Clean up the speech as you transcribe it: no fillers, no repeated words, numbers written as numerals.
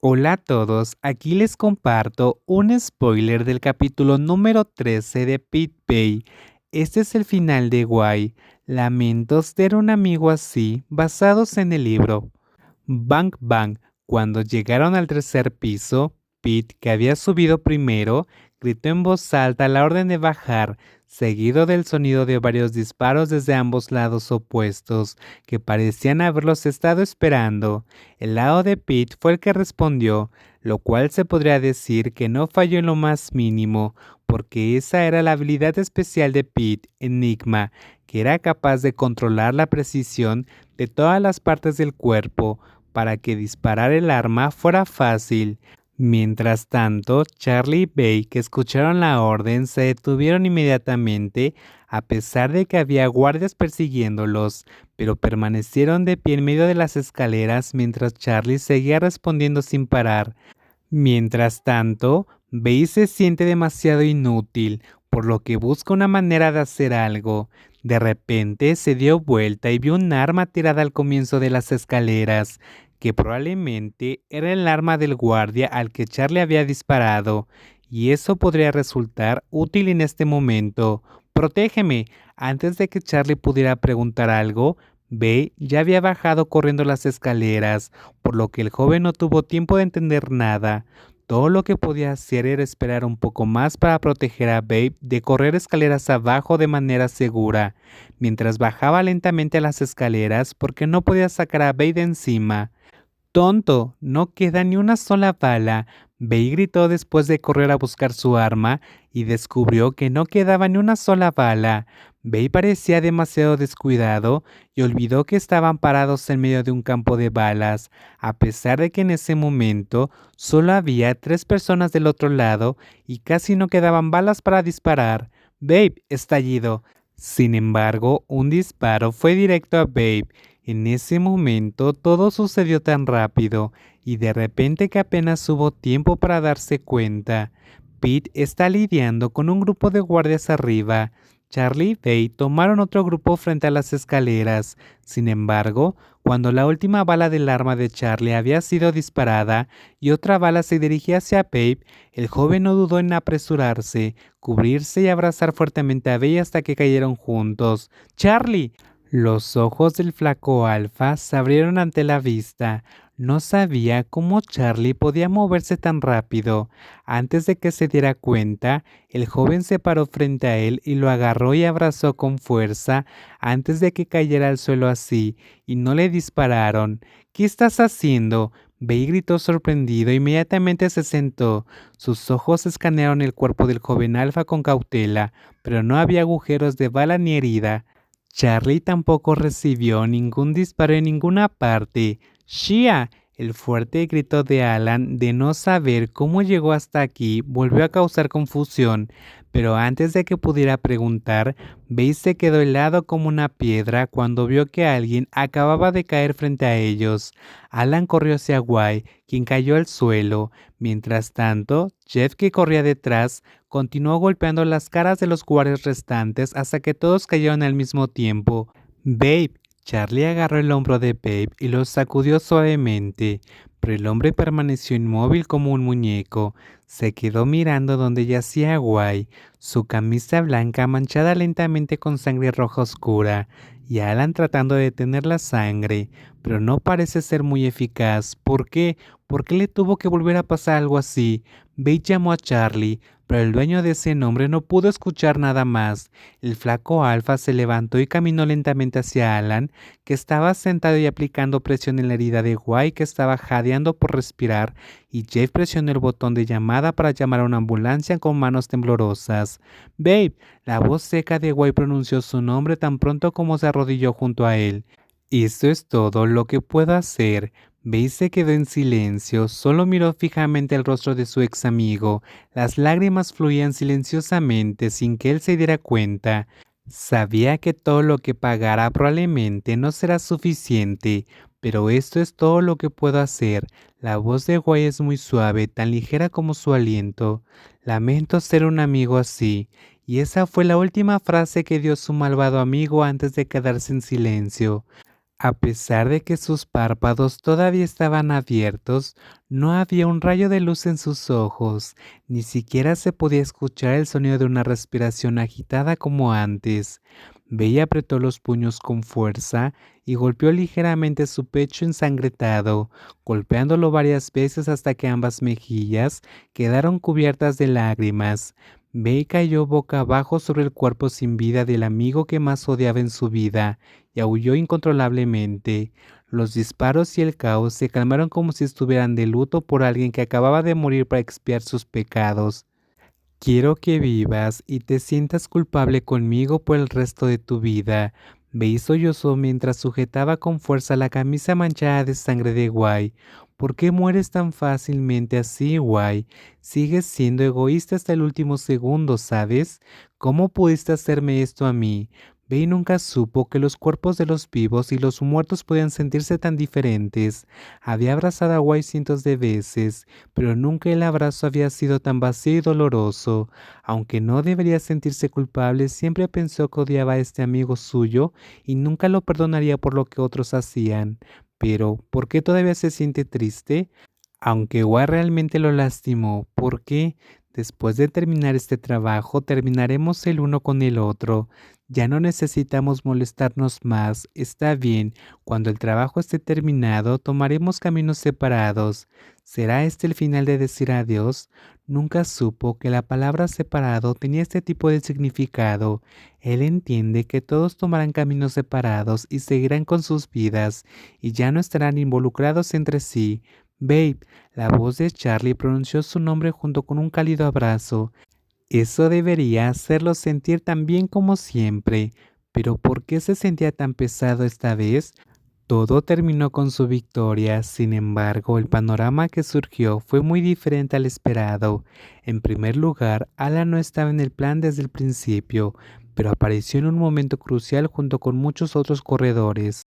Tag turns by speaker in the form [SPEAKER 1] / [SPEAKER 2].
[SPEAKER 1] Hola a todos, aquí les comparto un spoiler del capítulo número 13 de Pit Bay. Este es el final de Guay, Lamentos de un amigo así, basados en el libro. Bang Bang. Cuando llegaron al tercer piso, Pete, que había subido primero, gritó en voz alta la orden de bajar, seguido del sonido de varios disparos desde ambos lados opuestos, que parecían haberlos estado esperando. El lado de Pete fue el que respondió, lo cual se podría decir que no falló en lo más mínimo, porque esa era la habilidad especial de Pete, Enigma, que era capaz de controlar la precisión de todas las partes del cuerpo, para que disparar el arma fuera fácil. Mientras tanto, Charlie y Bay, que escucharon la orden, se detuvieron inmediatamente, a pesar de que había guardias persiguiéndolos, pero permanecieron de pie en medio de las escaleras mientras Charlie seguía respondiendo sin parar. Mientras tanto, Bay se siente demasiado inútil, por lo que busca una manera de hacer algo. De repente se dio vuelta y vio un arma tirada al comienzo de las escaleras, que probablemente era el arma del guardia al que Charlie había disparado, y eso podría resultar útil en este momento. ¡Protégeme! Antes de que Charlie pudiera preguntar algo, Bay ya había bajado corriendo las escaleras, por lo que el joven no tuvo tiempo de entender nada. Todo lo que podía hacer era esperar un poco más para proteger a Babe de correr escaleras abajo de manera segura, mientras bajaba lentamente las escaleras porque no podía sacar a Babe de encima. ¡Tonto! No queda ni una sola bala. Bey gritó después de correr a buscar su arma y descubrió que no quedaba ni una sola bala. Bey parecía demasiado descuidado y olvidó que estaban parados en medio de un campo de balas, a pesar de que en ese momento solo había 3 personas del otro lado y casi no quedaban balas para disparar. Babe, estallido. Sin embargo, un disparo fue directo a Babe. En ese momento todo sucedió tan rápido y de repente que apenas hubo tiempo para darse cuenta. Pete está lidiando con un grupo de guardias arriba. Charlie y Day tomaron otro grupo frente a las escaleras. Sin embargo, cuando la última bala del arma de Charlie había sido disparada y otra bala se dirigía hacia Babe, el joven no dudó en apresurarse, cubrirse y abrazar fuertemente a Bay hasta que cayeron juntos. ¡Charlie! Los ojos del flaco Alfa se abrieron ante la vista. No sabía cómo Charlie podía moverse tan rápido. Antes de que se diera cuenta, el joven se paró frente a él y lo agarró y abrazó con fuerza antes de que cayera al suelo así, y no le dispararon. ¿Qué estás haciendo? Bey gritó sorprendido e inmediatamente se sentó. Sus ojos escanearon el cuerpo del joven Alfa con cautela, pero no había agujeros de bala ni herida. Charlie tampoco recibió ningún disparo en ninguna parte. ¡Shia! El fuerte grito de Alan de no saber cómo llegó hasta aquí volvió a causar confusión, pero antes de que pudiera preguntar, Bey se quedó helado como una piedra cuando vio que alguien acababa de caer frente a ellos. Alan corrió hacia Guy, quien cayó al suelo. Mientras tanto, Jeff, que corría detrás, continuó golpeando las caras de los guardias restantes hasta que todos cayeron al mismo tiempo. Babe. Charlie agarró el hombro de Babe y lo sacudió suavemente, pero el hombre permaneció inmóvil como un muñeco. Se quedó mirando donde yacía Guy, su camisa blanca manchada lentamente con sangre roja oscura, y Alan tratando de detener la sangre, pero no parece ser muy eficaz. ¿Por qué? ¿Por qué le tuvo que volver a pasar algo así? Babe llamó a Charlie, pero el dueño de ese nombre no pudo escuchar nada más. El flaco Alfa se levantó y caminó lentamente hacia Alan, que estaba sentado y aplicando presión en la herida de Guy, que estaba jadeando por respirar, y Jeff presionó el botón de llamada para llamar a una ambulancia con manos temblorosas. Babe, la voz seca de Guy pronunció su nombre tan pronto como se arrodilló junto a él. Esto es todo lo que puedo hacer. Babe se quedó en silencio, solo miró fijamente el rostro de su ex amigo. Las lágrimas fluían silenciosamente sin que él se diera cuenta. Sabía que todo lo que pagara probablemente no será suficiente, pero esto es todo lo que puedo hacer. La voz de Guy es muy suave, tan ligera como su aliento. Lamento ser un amigo así. Y esa fue la última frase que dio su malvado amigo antes de quedarse en silencio. A pesar de que sus párpados todavía estaban abiertos, no había un rayo de luz en sus ojos, ni siquiera se podía escuchar el sonido de una respiración agitada como antes. Bey apretó los puños con fuerza y golpeó ligeramente su pecho ensangretado, golpeándolo varias veces hasta que ambas mejillas quedaron cubiertas de lágrimas. Bey cayó boca abajo sobre el cuerpo sin vida del amigo que más odiaba en su vida y aulló incontrolablemente. Los disparos y el caos se calmaron como si estuvieran de luto por alguien que acababa de morir para expiar sus pecados. Quiero que vivas y te sientas culpable conmigo por el resto de tu vida. Veí sollozó mientras sujetaba con fuerza la camisa manchada de sangre de Guay. ¿Por qué mueres tan fácilmente así, Guay? Sigues siendo egoísta hasta el último segundo, ¿sabes? ¿Cómo pudiste hacerme esto a mí? Bey nunca supo que los cuerpos de los vivos y los muertos podían sentirse tan diferentes. Había abrazado a Guay cientos de veces, pero nunca el abrazo había sido tan vacío y doloroso. Aunque no debería sentirse culpable, siempre pensó que odiaba a este amigo suyo y nunca lo perdonaría por lo que otros hacían. Pero, ¿por qué todavía se siente triste? Aunque Gua realmente lo lastimó, ¿por qué? Después de terminar este trabajo, terminaremos el uno con el otro. Ya no necesitamos molestarnos más. Está bien, cuando el trabajo esté terminado, tomaremos caminos separados. ¿Será este el final de decir adiós? Nunca supo que la palabra separado tenía este tipo de significado. Él entiende que todos tomarán caminos separados y seguirán con sus vidas, y ya no estarán involucrados entre sí. Babe, la voz de Charlie pronunció su nombre junto con un cálido abrazo. Eso debería hacerlo sentir tan bien como siempre. Pero ¿por qué se sentía tan pesado esta vez? Todo terminó con su victoria, sin embargo, el panorama que surgió fue muy diferente al esperado. En primer lugar, Alan no estaba en el plan desde el principio, pero apareció en un momento crucial junto con muchos otros corredores.